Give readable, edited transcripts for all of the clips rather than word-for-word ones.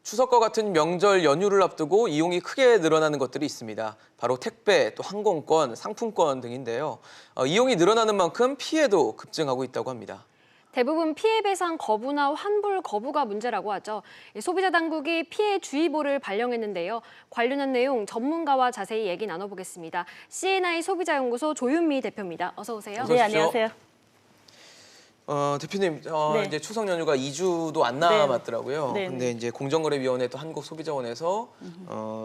추석과 같은 명절 연휴를 앞두고 이용이 크게 늘어나는 것들이 있습니다. 바로 택배, 또 항공권, 상품권 등인데요. 이용이 늘어나는 만큼 피해도 급증하고 있다고 합니다. 대부분 피해 배상 거부나 환불 거부가 문제라고 하죠. 소비자 당국이 피해 주의보를 발령했는데요. 관련한 내용 전문가와 자세히 얘기 나눠보겠습니다. CNI 소비자연구소 조윤미 대표입니다. 어서 오세요. 어서 네, 오십시오. 안녕하세요. 대표님, 네. 이제 추석 연휴가 2주도 안 남았더라고요. 네. 근데 이제 공정거래위원회 또 한국소비자원에서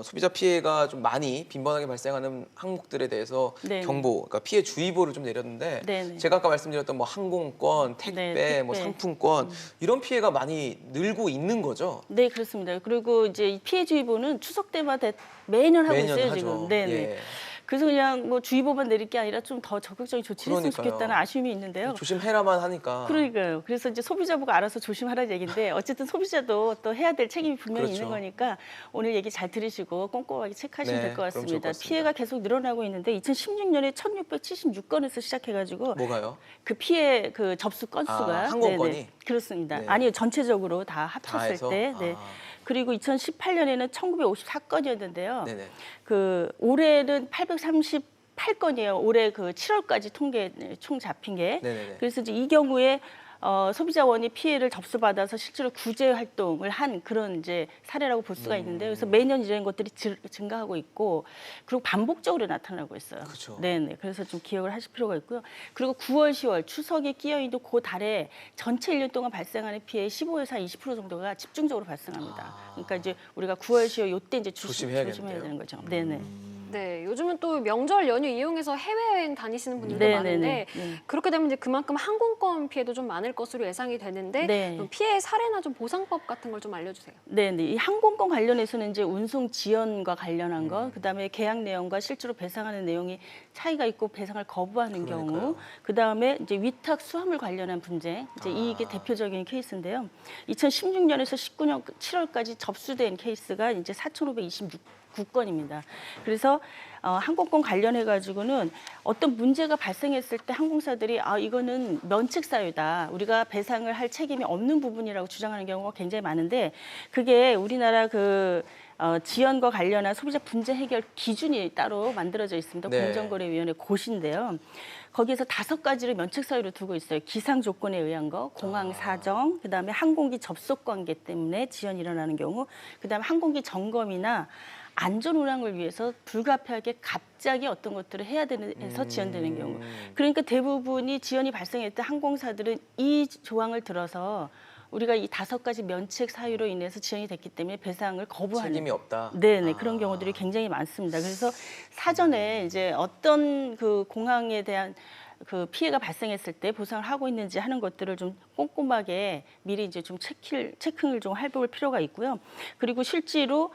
소비자 피해가 좀 많이 빈번하게 발생하는 항목들에 대해서 네. 경보, 그러니까 피해 주의보를 좀 내렸는데 네. 제가 아까 말씀드렸던 뭐 항공권, 택배, 네, 뭐 택배. 상품권 이런 피해가 많이 늘고 있는 거죠. 네, 그렇습니다. 그리고 이제 이 피해주의보는 추석 때마다 매년 하고 매년 있어요, 하죠. 지금. 네. 예. 그래서 그냥 뭐 주의보만 내릴 게 아니라 좀 더 적극적인 조치를 했으면 그러니까요. 좋겠다는 아쉬움이 있는데요. 조심해라만 하니까. 그러니까요. 그래서 이제 소비자보고 알아서 조심하라는 얘기인데 어쨌든 소비자도 또 해야 될 책임이 분명히 그렇죠. 있는 거니까 오늘 얘기 잘 들으시고 꼼꼼하게 체크하시면 네, 될 것 그럼 좋을 것 같습니다. 같습니다. 피해가 계속 늘어나고 있는데 2016년에 1676건에서 시작해가지고 뭐가요? 그 피해 그 접수 건수가 항공권이? 네네. 그렇습니다. 네. 아니요, 전체적으로 다 다 합쳤을 해서? 때. 네. 그리고 2018년에는 1954건이었는데요. 네네. 그 올해는 838건이에요. 올해 그 7월까지 통계 총 잡힌 게. 네네네. 그래서 이제 이 경우에 소비자원이 피해를 접수받아서 실제로 구제 활동을 한 그런 이제 사례라고 볼 수가 있는데요. 그래서 매년 이런 것들이 증가하고 있고 그리고 반복적으로 나타나고 있어요. 그렇죠. 네네. 그래서 좀 기억을 하실 필요가 있고요. 그리고 9월, 10월 추석에 끼어 있는 그 달에 전체 1년 동안 발생하는 피해의 15에서 20% 정도가 집중적으로 발생합니다. 그러니까 이제 우리가 9월, 10월 요때 이제 조심해야 되는 거죠. 네네. 네, 요즘은 또 명절 연휴 이용해서 해외여행 다니시는 분들도 많은데 그렇게 되면 이제 그만큼 항공권 피해도 좀 많을 것으로 예상이 되는데 네. 그럼 피해 사례나 좀 보상법 같은 걸 좀 알려주세요. 네, 이 항공권 관련해서는 이제 운송 지연과 관련한 거, 그다음에 계약 내용과 실제로 배상하는 내용이 차이가 있고 배상을 거부하는 그러니까요. 경우, 그다음에 이제 위탁 수화물 관련한 분쟁, 이제 이게 대표적인 케이스인데요. 2016년에서 19년 7월까지 접수된 케이스가 이제 4,529건입니다. 그래서 항공권 관련해 가지고는 어떤 문제가 발생했을 때 항공사들이 이거는 면책 사유다. 우리가 배상을 할 책임이 없는 부분이라고 주장하는 경우가 굉장히 많은데 그게 우리나라 지연과 관련한 소비자 분쟁 해결 기준이 따로 만들어져 있습니다. 네. 공정거래위원회 고시인데요. 거기에서 5가지를 면책 사유로 두고 있어요. 기상 조건에 의한 거, 공항 사정, 그다음에 항공기 접속 관계 때문에 지연이 일어나는 경우, 그다음에 항공기 점검이나 안전 운항을 위해서 불가피하게 갑자기 어떤 것들을 해야 해서 지연되는 경우. 그러니까 대부분이 지연이 발생할 때 항공사들은 이 조항을 들어서 우리가 이 5가지 면책 사유로 인해서 지연이 됐기 때문에 배상을 거부하는 책임이 없다. 네네 그런 경우들이 굉장히 많습니다. 그래서 사전에 이제 어떤 그 공항에 대한 그 피해가 발생했을 때 보상을 하고 있는지 하는 것들을 좀 꼼꼼하게 미리 이제 좀 체킹을 좀 해볼 필요가 있고요. 그리고 실제로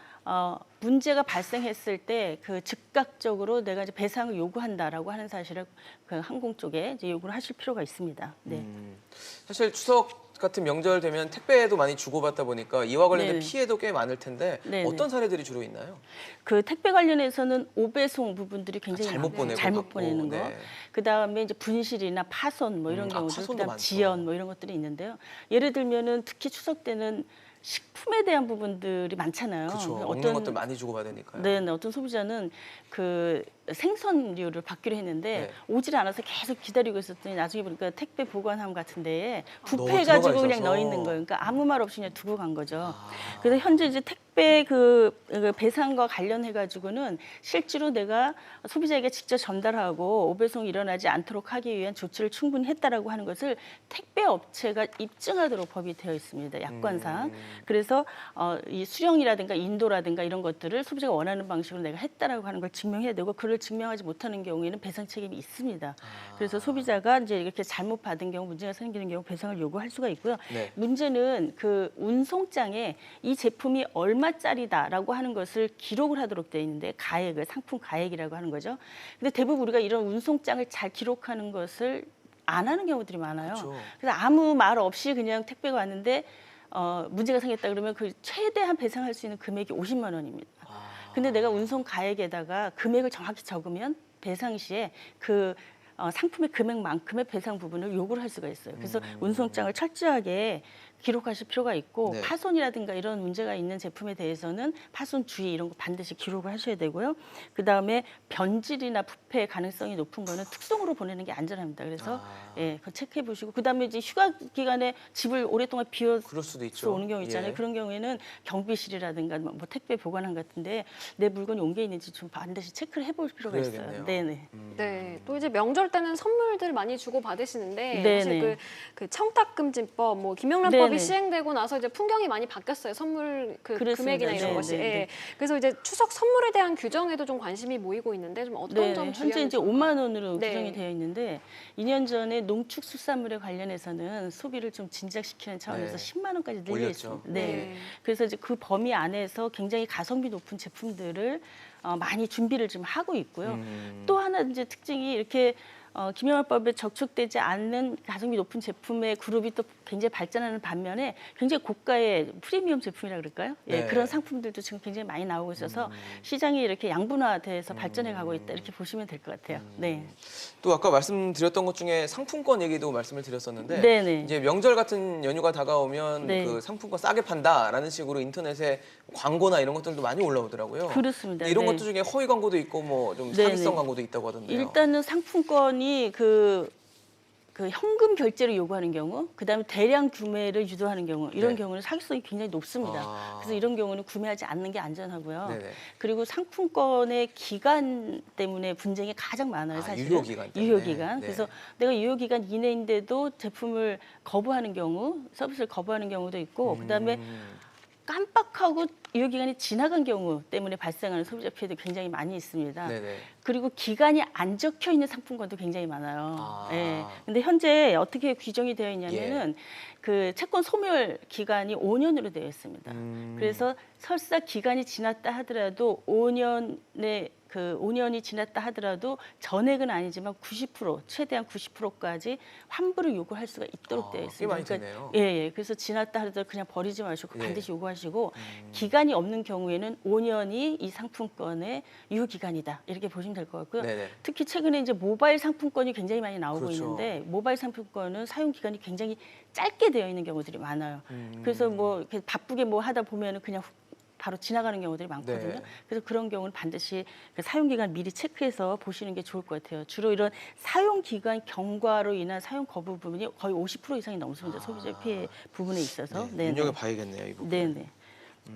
문제가 발생했을 때 그 즉각적으로 내가 이제 배상을 요구한다라고 하는 사실을 그 항공 쪽에 이제 요구를 하실 필요가 있습니다. 네. 사실 추석 같은 명절 되면 택배도 많이 주고받다 보니까 이와 관련된 네네. 피해도 꽤 많을 텐데 네네. 어떤 사례들이 주로 있나요? 그 택배 관련해서는 오배송 부분들이 굉장히 잘못 많아요. 보내고 잘못 받고, 보내는 거. 네. 그다음에 이제 분실이나 파손 뭐 이런 경우들, 파손도 그다음 많죠. 지연 뭐 이런 것들이 있는데요. 예를 들면은 특히 추석 때는 식품에 대한 부분들이 많잖아요. 그렇죠. 그러니까 먹는 것들 많이 주고받으니까요. 네, 어떤 소비자는 그 생선류를 받기로 했는데 오질 않아서 계속 기다리고 있었더니 나중에 보니까 택배 보관함 같은 데에 부패해가지고 들어가 그냥 있어서. 넣어 있는 거예요. 그러니까 아무 말 없이 그냥 두고 간 거죠. 그래서 현재 이제 택배 그 배상과 관련해가지고는 실제로 내가 소비자에게 직접 전달하고 오배송이 일어나지 않도록 하기 위한 조치를 충분히 했다라고 하는 것을 택배 업체가 입증하도록 법이 되어 있습니다. 약관상. 그래서 이 수령이라든가 인도라든가 이런 것들을 소비자가 원하는 방식으로 내가 했다라고 하는 걸 증명해야 되고 그를 증명하지 못하는 경우에는 배상 책임이 있습니다. 그래서 소비자가 이제 이렇게 잘못 받은 경우 문제가 생기는 경우 배상을 요구할 수가 있고요. 네. 문제는 그 운송장에 이 제품이 얼마짜리다라고 하는 것을 기록을 하도록 되어 있는데 가액을 상품 가액이라고 하는 거죠. 근데 대부분 우리가 이런 운송장을 잘 기록하는 것을 안 하는 경우들이 많아요. 그렇죠. 그래서 아무 말 없이 그냥 택배가 왔는데 문제가 생겼다 그러면 그 최대한 배상할 수 있는 금액이 50만 원입니다. 근데 내가 운송 가액에다가 금액을 정확히 적으면 배상 시에 그 상품의 금액만큼의 배상 부분을 요구를 할 수가 있어요. 그래서 운송장을 철저하게 기록하실 필요가 있고 네. 파손이라든가 이런 문제가 있는 제품에 대해서는 파손 주의 이런 거 반드시 기록을 하셔야 되고요. 그다음에 변질이나 부패 가능성이 높은 거는 특송으로 보내는 게 안전합니다. 그래서 예, 그거 체크해 보시고 그다음에 이제 휴가 기간에 집을 오랫동안 비워서 그럴 수도 있죠. 오는 경우 있잖아요. 예. 그런 경우에는 경비실이라든가 뭐 택배 보관함 같은데 내 물건이 옮겨 있는지 좀 반드시 체크를 해볼 필요가 그래야겠네요. 있어요. 네네. 네, 또 이제 명절 때는 선물들 많이 주고 받으시는데 네네. 사실 그 청탁금지법, 뭐 김영란법이 네네. 시행되고 나서 이제 풍경이 많이 바뀌었어요. 선물 그 그렇습니다. 금액이나 이런 네네. 것이. 네. 예. 그래서 이제 추석 선물에 대한 규정에도 좀 관심이 모이고 있는데 좀 어떤 네, 점 현재 주의하면 이제 좋을까요? 5만 원으로 네. 규정이 되어 있는데 2년 전에 농축수산물에 관련해서는 소비를 좀 진작시키는 차원에서 네. 10만 원까지 늘려 올렸죠. 있습니다. 네. 네. 그래서 이제 그 범위 안에서 굉장히 가성비 높은 제품들을 많이 준비를 좀 하고 있고요. 또 하나 이제 특징이 이렇게 김영란법에 적축되지 않는 가성비 높은 제품의 그룹이 또 굉장히 발전하는 반면에 굉장히 고가의 프리미엄 제품이라 그럴까요? 예, 네. 그런 상품들도 지금 굉장히 많이 나오고 있어서 시장이 이렇게 양분화돼서 발전해 가고 있다 이렇게 보시면 될 것 같아요. 네. 또 아까 말씀드렸던 것 중에 상품권 얘기도 말씀을 드렸었는데 네네. 이제 명절 같은 연휴가 다가오면 네. 그 상품권 싸게 판다라는 식으로 인터넷에 광고나 이런 것들도 많이 올라오더라고요. 그렇습니다. 이런 네. 것들 중에 허위 광고도 있고 뭐 좀 네네. 사기성 광고도 있다고 하던데요. 일단은 상품권이 그 현금 결제를 요구하는 경우, 그다음에 대량 구매를 유도하는 경우 이런 네. 경우는 사기성이 굉장히 높습니다. 아. 그래서 이런 경우는 구매하지 않는 게 안전하고요. 네네. 그리고 상품권의 기간 때문에 분쟁이 가장 많아요, 사실은. 유효 기간 때문에. 유효 기간. 네. 그래서 내가 유효 기간 이내인데도 제품을 거부하는 경우, 서비스를 거부하는 경우도 있고, 그다음에 깜빡하고 유효 기간이 지나간 경우 때문에 발생하는 소비자 피해도 굉장히 많이 있습니다. 네네. 그리고 기간이 안 적혀 있는 상품권도 굉장히 많아요. 아. 예. 근데 현재 어떻게 규정이 되어 있냐면은 그 채권 소멸 기간이 5년으로 되어 있습니다. 그래서 설사 기간이 지났다 하더라도 5년이 지났다 하더라도 전액은 아니지만 90% 최대한 90%까지 환불을 요구할 수가 있도록 되어 꽤 있습니다. 많이 되네요. 예. 그래서 지났다 하더라도 그냥 버리지 마시고 예. 반드시 요구하시고 기간이 없는 경우에는 5년이 이 상품권의 유효 기간이다 이렇게 보시면 될 것 같고요. 네네. 특히 최근에 이제 모바일 상품권이 굉장히 많이 나오고 그렇죠. 있는데 모바일 상품권은 사용 기간이 굉장히 짧게 되어 있는 경우들이 많아요. 그래서 뭐 이렇게 바쁘게 뭐 하다 보면은 그냥 바로 지나가는 경우들이 많거든요. 네. 그래서 그런 경우는 반드시 그 사용 기간 미리 체크해서 보시는 게 좋을 것 같아요. 주로 이런 사용 기간 경과로 인한 사용 거부 부분이 거의 50% 이상이 넘습니다. 소비자 피해 부분에 있어서. 네. 눈여겨봐야겠네요, 이 부분. 네네.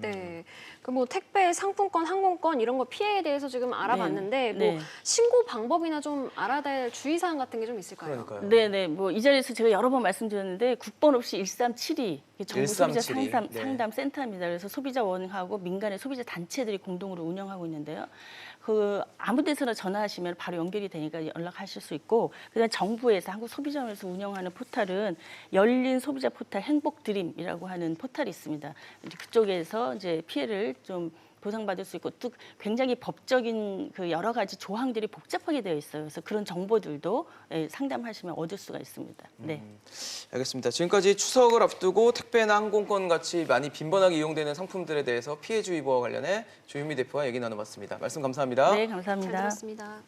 네. 그 뭐 택배, 상품권, 항공권 이런 거 피해에 대해서 지금 알아봤는데 네. 뭐 신고 방법이나 좀 알아야 될 주의사항 같은 게 좀 있을까요? 그러니까요. 네네. 뭐 이 자리에서 제가 여러 번 말씀드렸는데 국번 없이 1372 정부 소비자 1372. 상담 센터입니다. 그래서 소비자원하고 민간의 소비자 단체들이 공동으로 운영하고 있는데요. 그 아무 데서나 전화하시면 바로 연결이 되니까 연락하실 수 있고, 그다음에 정부에서 한국소비자원에서 운영하는 포털은 열린 소비자 포털 행복드림이라고 하는 포털이 있습니다. 이제 그쪽에서 이제 피해를 좀 보상받을 수 있고 또 굉장히 법적인 그 여러 가지 조항들이 복잡하게 되어 있어요. 그래서 그런 정보들도 상담하시면 얻을 수가 있습니다. 네. 알겠습니다. 지금까지 추석을 앞두고 택배나 항공권 같이 많이 빈번하게 이용되는 상품들에 대해서 피해주의보와 관련해 조윤미 대표와 얘기 나눠봤습니다. 말씀 감사합니다. 네, 잘 감사합니다. 들었습니다.